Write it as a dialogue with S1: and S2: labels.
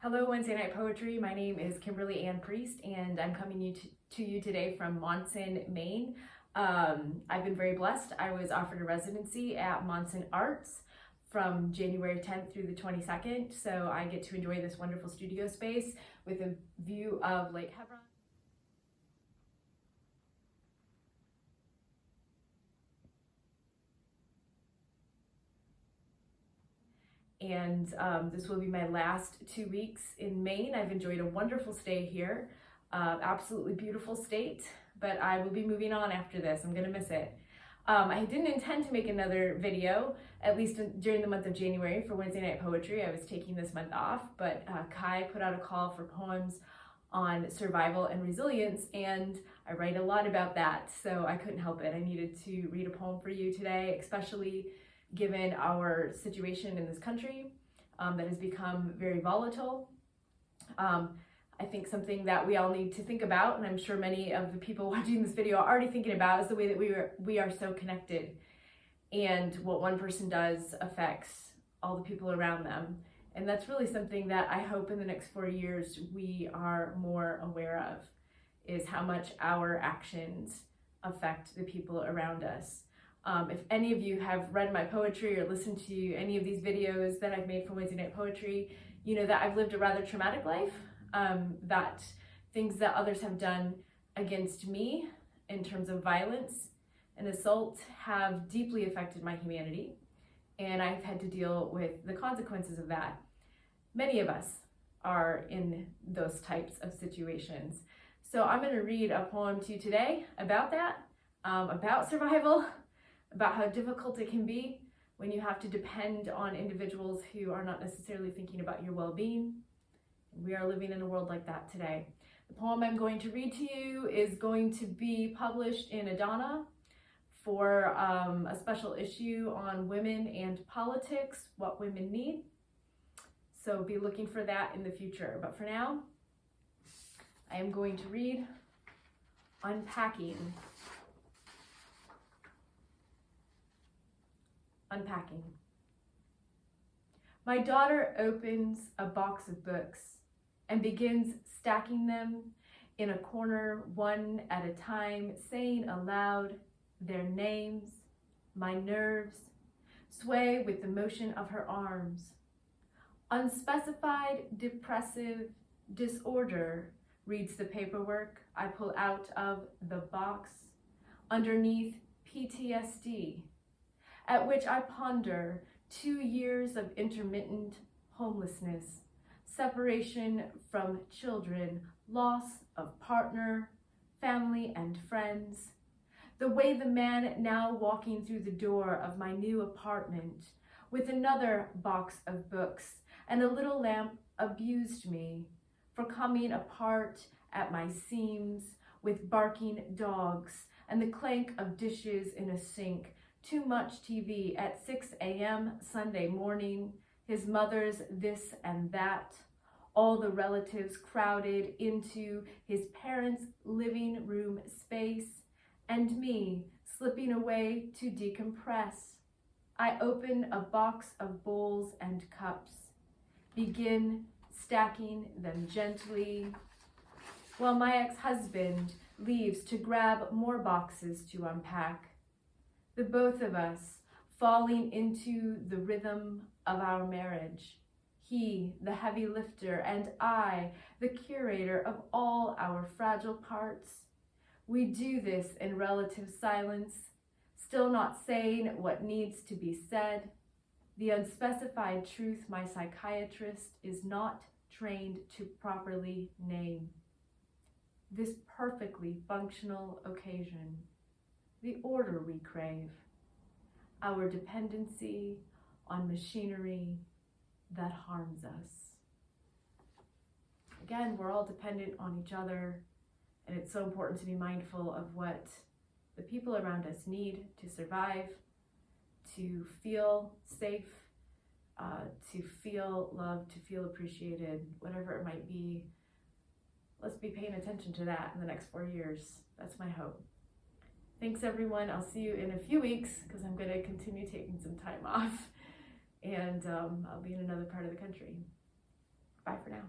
S1: Hello, Wednesday Night Poetry. My name is Kimberly Ann Priest, and I'm coming to you today from Monson, Maine. I've been very blessed. I was offered a residency at Monson Arts from January 10th through the 22nd, so I get to enjoy this wonderful studio space with a view of Lake Hebron. And this will be my last 2 weeks in Maine. I've enjoyed a wonderful stay here, absolutely beautiful state, but I will be moving on after this. I'm gonna miss it. I didn't intend to make another video, at least during the month of January for Wednesday Night Poetry. I was taking this month off, but Kai put out a call for poems on survival and resilience, and I write a lot about that, so I couldn't help it. I needed to read a poem for you today, especially given our situation in this country that has become very volatile. I think something that we all need to think about, and I'm sure many of the people watching this video are already thinking about, is the way that we are so connected, and what one person does affects all the people around them. And that's really something that I hope in the next 4 years we are more aware of, is how much our actions affect the people around us. If any of you have read my poetry or listened to any of these videos that I've made for Wednesday Night Poetry, you know that I've lived a rather traumatic life, that things that others have done against me in terms of violence and assault have deeply affected my humanity, and I've had to deal with the consequences of that. Many of us are in those types of situations. So I'm going to read a poem to you today about that, about survival, about how difficult it can be when you have to depend on individuals who are not necessarily thinking about your well-being. We are living in a world like that today. The poem I'm going to read to you is going to be published in Adana for a special issue on women and politics, what women need. So be looking for that in the future. But for now, I am going to read Unpacking. Unpacking. My daughter opens a box of books and begins stacking them in a corner one at a time, saying aloud their names. My nerves sway with the motion of her arms. Unspecified depressive disorder, reads the paperwork I pull out of the box. Underneath, PTSD, at which I ponder 2 years of intermittent homelessness, separation from children, loss of partner, family, and friends. The way the man now walking through the door of my new apartment with another box of books and a little lamp abused me for coming apart at my seams with barking dogs and the clank of dishes in a sink. Too much TV at 6 a.m. Sunday morning, his mother's this and that, all the relatives crowded into his parents' living room space, and me slipping away to decompress. I open a box of bowls and cups, begin stacking them gently, while my ex-husband leaves to grab more boxes to unpack. The both of us falling into the rhythm of our marriage. He, the heavy lifter, and I, the curator of all our fragile parts. We do this in relative silence, still not saying what needs to be said. The unspecified truth my psychiatrist is not trained to properly name. This perfectly functional occasion. The order we crave, our dependency on machinery that harms us. Again, we're all dependent on each other, and it's so important to be mindful of what the people around us need to survive, to feel safe, to feel loved, to feel appreciated, whatever it might be. Let's be paying attention to that in the next 4 years. That's my hope. Thanks everyone. I'll see you in a few weeks because I'm going to continue taking some time off, and I'll be in another part of the country. Bye for now.